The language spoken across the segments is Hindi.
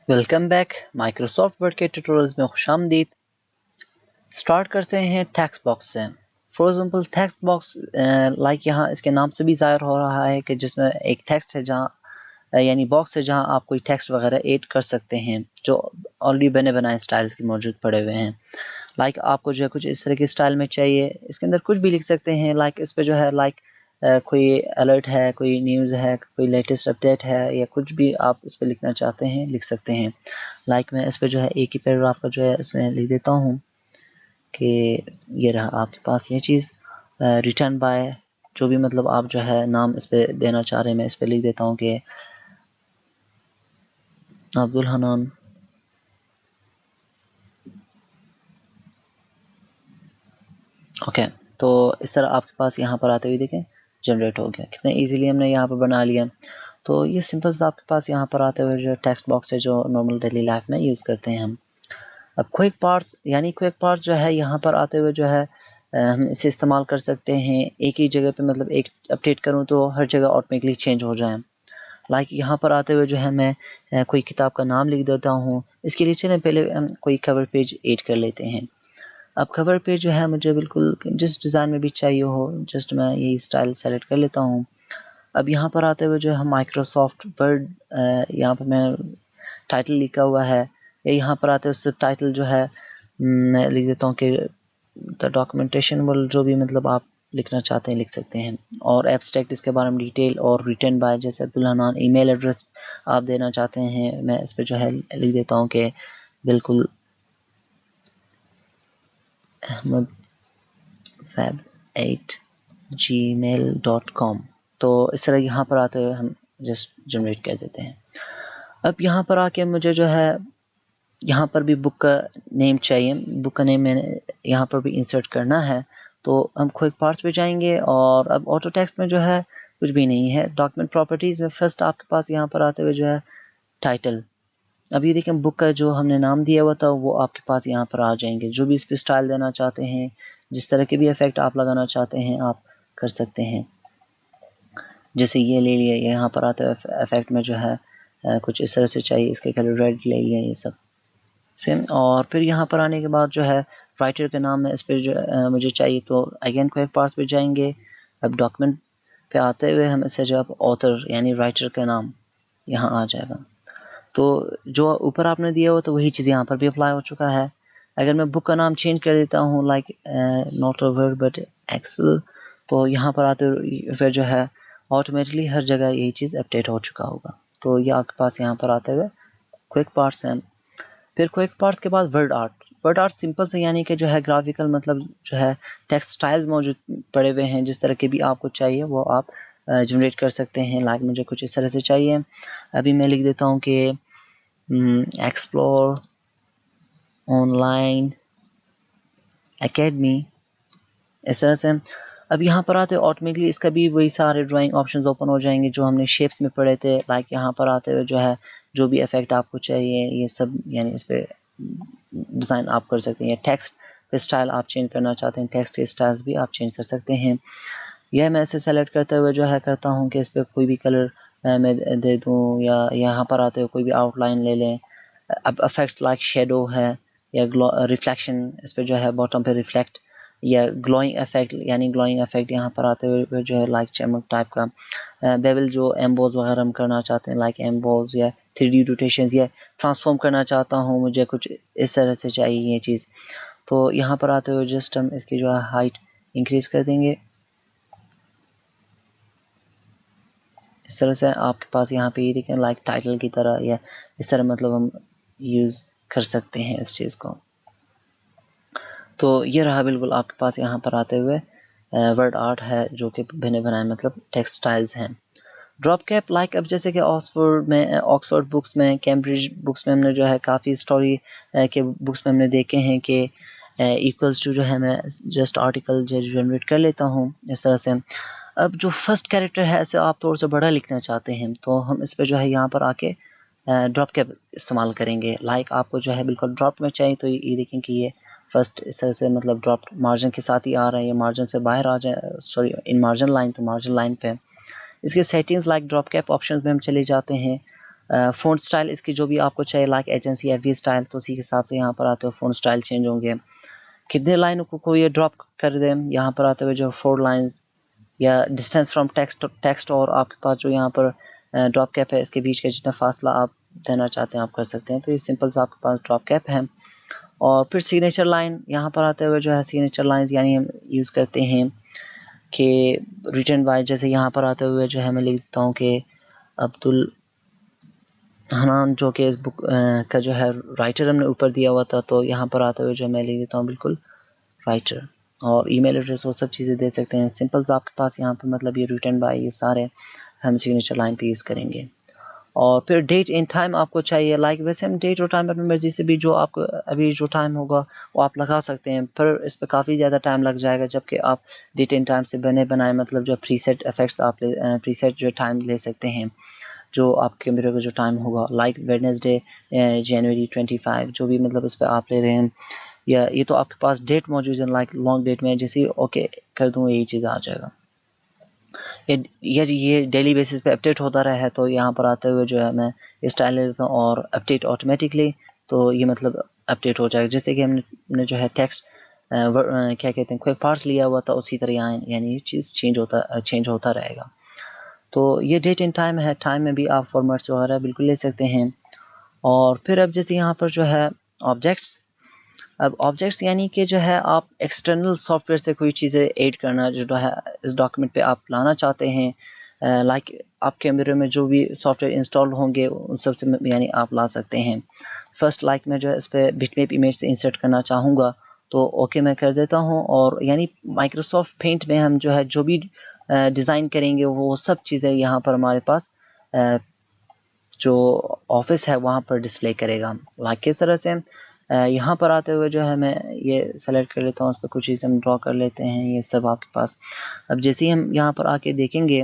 Welcome back. माइक्रोसॉफ्ट वर्ड के ट्यूटोरियल्स में खुशामदीद। स्टार्ट करते हैं टेक्स्ट बॉक्स से। For example text box like यहाँ इसके नाम से भी ज़ाहिर हो रहा है कि जिसमें एक टेक्स्ट है जहाँ यानी बॉक्स है जहाँ आप कोई टेक्स्ट वगैरह ऐड कर सकते हैं जो ऑलरेडी बने बनाए स्टाइल्स के मौजूद पड़े हुए हैं। लाइक आपको जो है कुछ इस तरह के स्टाइल में चाहिए, इसके अंदर कुछ भी लिख सकते हैं। लाइक इस पे जो है कोई अलर्ट है, कोई न्यूज़ है, कोई लेटेस्ट अपडेट है या कुछ भी आप इस पे लिखना चाहते हैं लिख सकते हैं। लाइक मैं इस पे जो है एक ही पैराग्राफ का जो है इसमें लिख देता हूँ कि ये रहा आपके पास ये चीज़ रिटर्न बाय, जो भी मतलब आप जो है नाम इस पे देना चाह रहे हैं मैं इस पे लिख देता हूँ कि अब्दुल हनान ओके। तो इस तरह आपके पास यहाँ पर आते हुए देखें जनरेट हो गया, कितने इजीली हमने यहाँ पर बना लिया। तो ये सिंपल सा आपके पास यहाँ पर आते हुए जो टेक्स्ट बॉक्स है जो नॉर्मल डेली लाइफ में यूज़ करते हैं हम। अब क्विक पार्ट्स यानी क्विक पार्ट जो है यहाँ पर आते हुए जो है हम इसे इस्तेमाल कर सकते हैं एक ही जगह पे, मतलब एक अपडेट करूँ तो हर जगह ऑटोमेटिकली चेंज हो जाए। लाइक यहाँ पर आते हुए जो है मैं कोई किताब का नाम लिख देता हूँ। इसके लिए चलिए पहले हम कोई कवर पेज ऐड कर लेते हैं। अब कवर पेज जो है मुझे बिल्कुल जिस डिज़ाइन में भी चाहिए हो, जस्ट मैं यही स्टाइल सेलेक्ट कर लेता हूँ। अब यहाँ पर आते हुए जो है माइक्रोसॉफ्ट वर्ड यहाँ पर मैं टाइटल लिखा हुआ है, या यहाँ पर आते हुए सब टाइटल जो है मैं लिख देता हूँ कि द डॉक्यूमेंटेशन वर्ल्ड, जो भी मतलब आप लिखना चाहते हैं लिख सकते हैं। और एब्स्ट्रैक्ट इसके बारे में डिटेल और रिटर्न बाय जैसे अब्दुल हनान ईमेल एड्रेस आप देना चाहते हैं मैं इस पर जो है लिख देता हूँ कि बिल्कुल अहमद फैब 8gmail.com। तो इस तरह यहाँ पर आते हुए हम जस्ट जनरेट कर देते हैं। अब यहाँ पर आके मुझे जो है यहाँ पर भी बुक का नेम चाहिए, बुक का नेम मैंने यहाँ पर भी इंसर्ट करना है। तो हम क्विक पार्ट्स पे जाएंगे और अब ऑटो टेक्स्ट में जो है कुछ भी नहीं है। डॉक्यूमेंट प्रॉपर्टीज़ में फर्स्ट आपके पास यहाँ पर आते हुए जो है टाइटल। अब ये देखें बुक का जो हमने नाम दिया हुआ था वो आपके पास यहाँ पर आ जाएंगे। जो भी इस पर स्टाइल देना चाहते हैं, जिस तरह के भी इफेक्ट आप लगाना चाहते हैं आप कर सकते हैं। जैसे ये ले लिया, यहाँ पर आते हुए इफेक्ट में जो है कुछ इस तरह से चाहिए, इसके कलर रेड ले लिया ये सब सेम। और फिर यहाँ पर आने के बाद जो है राइटर का नाम है इस पर जो मुझे चाहिए, तो अगेन क्विक पार्ट्स पे जाएंगे। अब डॉक्यूमेंट पे आते हुए हम इसे जो ऑथर यानी राइटर का नाम यहाँ आ जाएगा। तो जो ऊपर आपने दिया हो तो वही चीज़ यहाँ पर भी अप्लाई हो चुका है। अगर मैं बुक का नाम चेंज कर देता हूँ like not a Word but Excel, तो यहाँ पर आते हुए फिर जो है ऑटोमेटिकली हर जगह यही चीज़ अपडेट हो चुका होगा। तो ये आपके पास यहाँ पर आते हुए क्विक पार्ट्स हैं। फिर क्विक पार्ट्स के बाद word art. Word art simple से यानी कि जो है ग्राफिकल मतलब जो है टेक्स्ट स्टाइल्स मौजूद पड़े हुए हैं, जिस तरह के भी आपको चाहिए वो आप जनरेट कर सकते हैं। लाइक मुझे कुछ इस तरह से चाहिए। अभी मैं लिख देता हूँ कि एक्सप्लोर ऑनलाइन एकेडमी, इस तरह से। अब यहाँ पर आते ऑटोमेटिकली इसका भी वही सारे ड्राइंग ऑप्शंस ओपन हो जाएंगे जो हमने शेप्स में पढ़े थे। लाइक यहाँ पर आते हुए जो है जो भी इफेक्ट आपको चाहिए ये सब यानी इस पर डिज़ाइन आप कर सकते हैं। टेक्स्ट पे स्टाइल आप चेंज करना चाहते हैं, टेक्स्ट के स्टाइल्स भी आप चेंज कर सकते हैं। यह मैं इसे सेलेक्ट करते हुए जो है करता हूँ कि इस पर कोई भी कलर मैं दे दूँ, या यहाँ पर आते हुए कोई भी आउटलाइन ले लें। अब इफेक्ट्स लाइक शेडो है या रिफ्लेक्शन, इस पर जो है बॉटम पे रिफ्लेक्ट या ग्लोइंग इफेक्ट, यानी ग्लोइंग इफेक्ट यहाँ पर आते हुए जो है लाइक चमक टाइप का। बेवल जो एम्बोज वगैरह हम करना चाहते हैं लाइक एम्बोज या 3D रोटेशंस या ट्रांसफॉर्म करना चाहता हूँ, मुझे कुछ इस तरह से चाहिए ये चीज़। तो यहाँ पर आते हुए जस्ट हम इसकी जो है हाइट इंक्रीज कर देंगे। इस तरह से आपके पास यहाँ पे ये देखें लाइक टाइटल की तरह, या इस तरह मतलब हम यूज़ कर सकते हैं इस चीज़ को। तो ये रहा बिल्कुल आपके पास यहाँ पर आते हुए वर्ड आर्ट है जो कि बने बनाए मतलब टेक्सटाइल्स हैं। ड्रॉप कैप लाइक अब जैसे कि ऑक्सफोर्ड बुक्स में, कैम्ब्रिज बुक्स में हमने जो है काफ़ी स्टोरी के बुक्स में हमने देखे हैं कि इक्वल्स टू जो है मैं जस्ट आर्टिकल जो जनरेट कर लेता हूँ इस तरह से। अब जो फर्स्ट कैरेक्टर है ऐसे आप थोड़ा सा बड़ा लिखना चाहते हैं तो हम इस पर जो है यहाँ पर आके ड्रॉप कैप इस्तेमाल करेंगे। लाइक आपको जो है बिल्कुल ड्रॉप में चाहिए तो ये देखें कि ये फर्स्ट इस तरह से मतलब ड्रॉप मार्जिन के साथ ही आ रहा है, ये मार्जिन से बाहर आ जाए, सॉरी इन मार्जिन लाइन, तो मार्जिन लाइन पे इसके settings like drop cap options में हम चले जाते हैं। फ़ॉन्ट स्टाइल इसकी जो भी आपको चाहिए लाइक एजेंसी एफबी स्टाइल, तो उसी के हिसाब से यहाँ पर आते हुए फ़ॉन्ट स्टाइल चेंज होंगे। कितने लाइनों को ये ड्रॉप कर दें, यहाँ पर आते हुए जो 4 लाइन्स या डिस्टेंस फ्रॉम टेक्स्ट और आपके पास जो यहाँ पर ड्रॉप कैप है इसके बीच का जितना फासला आप देना चाहते हैं आप कर सकते हैं। तो ये सिंपल सा आपके पास ड्रॉप कैप है। और फिर सिग्नेचर लाइन, यहाँ पर आते हुए जो है सिग्नेचर लाइंस यानी हम यूज़ करते हैं कि रिटन बाय, जैसे यहाँ पर आते हुए जो है मैं लिख देता हूँ कि अब्दुल हनान जो कि इस बुक का जो है राइटर हमने ऊपर दिया हुआ था, तो यहाँ पर आते हुए जो मैं लिख देता हूँ बिल्कुल राइटर, और ईमेल एड्रेस वो सब चीज़ें दे सकते हैं। सिंपल सा आपके पास यहाँ पर मतलब ये रिटन बाय ये सारे हम सिग्नेचर लाइन पे यूज़ करेंगे। और फिर डेट एंड टाइम आपको चाहिए, लाइक वैसे हम डेट और टाइम अपनी मर्जी से भी जो आपको अभी जो टाइम होगा वो आप लगा सकते हैं, पर इस पर काफ़ी ज़्यादा टाइम लग जाएगा, जबकि आप डेट एंड टाइम से बने बनाए मतलब जो प्रीसेट इफेक्ट्स आप प्रीसेट जो टाइम ले सकते हैं, जो आपके कंप्यूटर का जो टाइम होगा लाइक वेडनेसडे जनवरी 25 जो भी मतलब इस पर आप ले रहे हैं, या ये तो आपके पास डेट मौजूद है लाइक लॉन्ग डेट में, जैसे ओके कर दूँ यही चीज़ आ जाएगा। ये डेली बेसिस पे अपडेट होता रहा है, तो यहाँ पर आते हुए जो है मैं स्टाइल ले लेता हूँ और अपडेट ऑटोमेटिकली, तो ये मतलब अपडेट हो जाएगा। जैसे कि हमने जो है टेक्स्ट क्या कहते हैं क्विक पार्ट्स लिया हुआ था, उसी तरह यहाँ यानी ये चीज़ चेंज होता रहेगा। तो ये डेट एंड टाइम है, टाइम में भी आप फॉर्मेट्स वगैरह बिल्कुल ले सकते हैं। और फिर अब जैसे यहाँ पर जो है ऑब्जेक्ट्स, अब ऑब्जेक्ट्स यानी कि जो है आप एक्सटर्नल सॉफ्टवेयर से कोई चीज़ें ऐड करना जो है इस डॉक्यूमेंट पे आप लाना चाहते हैं, लाइक आपके कंप्यूटर में जो भी सॉफ्टवेयर इंस्टॉल होंगे उन सब से यानी आप ला सकते हैं। फर्स्ट लाइक मैं जो है इस पर बिटमैप इमेज से इंसर्ट करना चाहूँगा, तो ओके मैं कर देता हूँ। और यानी माइक्रोसॉफ्ट पेंट में हम जो है जो भी डिज़ाइन करेंगे वो सब चीज़ें यहाँ पर हमारे पास जो ऑफिस है वहाँ पर डिस्प्ले करेगा। लाइक किस तरह से यहाँ पर आते हुए जो है मैं ये सेलेक्ट कर लेता हूँ, उस पर कुछ चीज़ हम ड्रॉ कर लेते हैं, ये सब आपके पास। अब जैसे ही हम यहाँ पर आके देखेंगे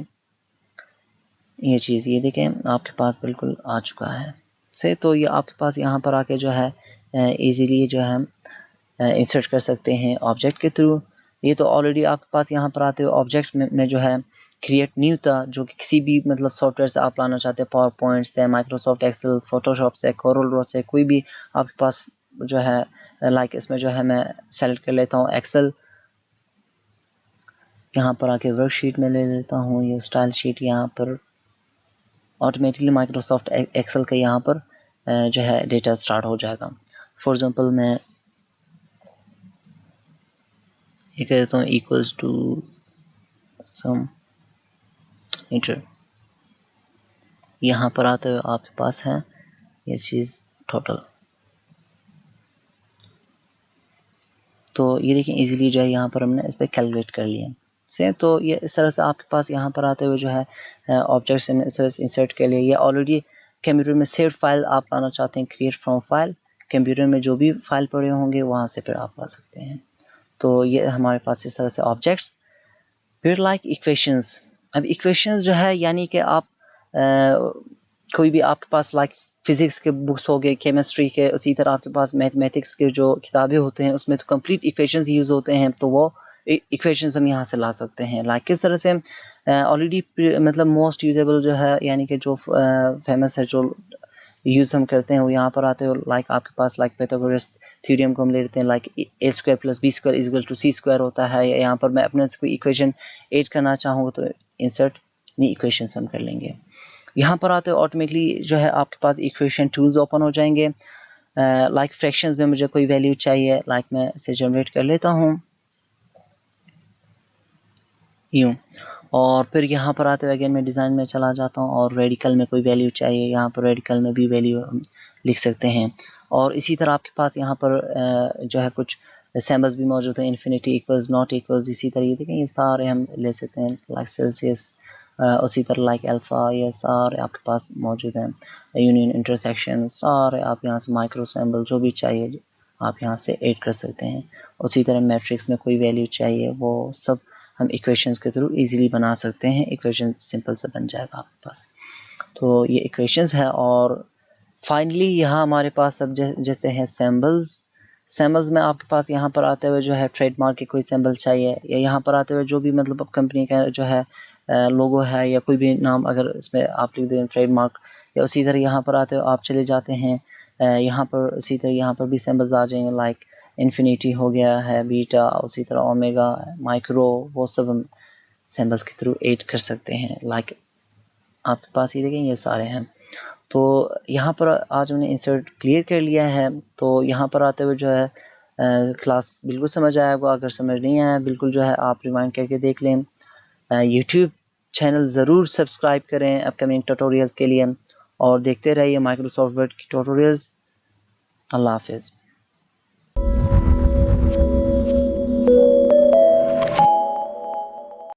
ये चीज़, ये देखें आपके पास बिल्कुल आ चुका है से, तो ये आपके पास यहाँ पर आके जो है इजीली जो है इंसर्ट कर सकते हैं ऑब्जेक्ट के थ्रू। ये तो ऑलरेडी आपके पास यहाँ पर आते हुए ऑब्जेक्ट में जो है क्रिएट न्यू था, जो कि किसी भी मतलब सॉफ्टवेयर से आप लाना चाहते हैं, पावर पॉइंट से, माइक्रोसॉफ्ट एक्सेल, फोटोशॉप से, कोरल ड्रॉ से, कोई भी आपके पास जो है लाइक इसमें जो है मैं सेलेक्ट कर लेता हूँ एक्सेल, यहाँ पर आके वर्कशीट में ले लेता हूँ ये स्टाइल शीट, यहाँ पर ऑटोमेटिकली माइक्रोसॉफ्ट एक्सेल का यहाँ पर जो है डेटा स्टार्ट हो जाएगा। फॉर एग्जांपल मैं ये कह देता हूँ इक्वल्स टू सम इंटर, यहाँ पर आते हुए आपके पास है ये चीज़ टोटल। तो ये देखिए इजीली जो है यहाँ पर हमने इस पर कैलकुलेट कर लिया से। तो ये इस तरह से आपके पास यहाँ पर आते हुए जो है ऑब्जेक्ट्स इस तरह से इंसर्ट के लिए, ये ऑलरेडी कंप्यूटर में सेव फाइल आप लाना चाहते हैं, क्रिएट फ्रॉम फाइल, कंप्यूटर में जो भी फाइल पड़े होंगे वहाँ से फिर आप ला सकते हैं। तो ये हमारे पास इस तरह से ऑब्जेक्ट्स। फिर लाइक इक्वेशंस, अब इक्वेशंस जो है यानी कि आप कोई भी आपके पास लाइक फिजिक्स के बुक्स हो गए, केमिस्ट्री के, उसी तरह आपके पास मैथमेटिक्स के जो किताबें होते हैं उसमें तो कंप्लीट इक्वेशंस यूज़ होते हैं, तो वो इक्वेशंस हम यहाँ से ला सकते हैं। लाइक किस तरह से ऑलरेडी मतलब मोस्ट यूजेबल जो है यानी कि जो फेमस है जो यूज़ हम करते हैं वो यहाँ पर आते हो, लाइक आपके पास लाइक पाइथागोरस थ्योरम को हम ले लेते हैं, like a square plus b square is equal to c square होता है। यहाँ पर मैं अपने से कोई इक्वेशन ऐड करना चाहूँगा तो इंसर्ट नी इक्वेशन हम कर लेंगे। यहाँ पर आते हो ऑटोमेटिकली जो है आपके पास इक्वेशन टूल्स ओपन हो जाएंगे। लाइक फ्रैक्शंस में मुझे कोई वैल्यू चाहिए, लाइक मैं इसे जनरेट कर लेता हूँ यूँ, और फिर यहाँ पर आते हुए अगेन मैं डिज़ाइन में चला जाता हूँ और रेडिकल में कोई वैल्यू चाहिए, यहाँ पर रेडिकल में भी वैल्यू लिख सकते हैं। और इसी तरह आपके पास यहाँ पर जो है कुछ सैम्बल्स भी मौजूद हैं, इन्फिनिटी, इक्वल्स, नॉट इक्वल्स, इसी तरह ये देखें ये सारे हम ले सकते हैं, लाइक सेल्सियस, उसी तरह लाइक अल्फ़ा, ये सारे आपके पास मौजूद हैं, यूनियन, इंटरसेक्शन, सारे आप यहाँ से माइक्रो सैम्बल जो भी चाहिए आप यहाँ से ऐड कर सकते हैं। उसी तरह मैट्रिक्स में कोई वैल्यू चाहिए वो सब हम इक्वेशंस के थ्रू इजीली बना सकते हैं, इक्वेशन सिंपल से बन जाएगा आपके पास। तो ये इक्वेशंस है। और फाइनली यहाँ हमारे पास अब जैसे हैं सैम्बल्स, सैम्बल्स में आपके पास यहाँ पर आते हुए जो है ट्रेडमार्क के कोई सैम्बल चाहिए, या यहाँ पर आते हुए जो भी मतलब कंपनी का जो है लोगो है या कोई भी नाम अगर इसमें आप लिख दें ट्रेडमार्क या उसी तरह यहाँ पर आते हो आप चले जाते हैं यहाँ पर, उसी तरह यहाँ पर भी सिंबल्स आ जाएंगे, लाइक इन्फिनिटी हो गया है, बीटा, उसी तरह ओमेगा, माइक्रो, वो सब हम सिंबल्स के थ्रू ऐड कर सकते हैं। लाइक आपके पास ये देखें ये सारे हैं। तो यहाँ पर आज हमने इंसर्ट क्लियर कर लिया है। तो यहाँ पर आते हुए जो है क्लास बिल्कुल समझ आया होगा। अगर समझ नहीं आया बिल्कुल जो है आप रिवाइंड करके देख लें। यूट्यूब चैनल ज़रूर सब्सक्राइब करें अपकमिंग ट्यूटोरियल्स के लिए और देखते रहिए माइक्रोसॉफ्ट वर्ड की ट्यूटोरियल्स। अल्लाह हाफिज़।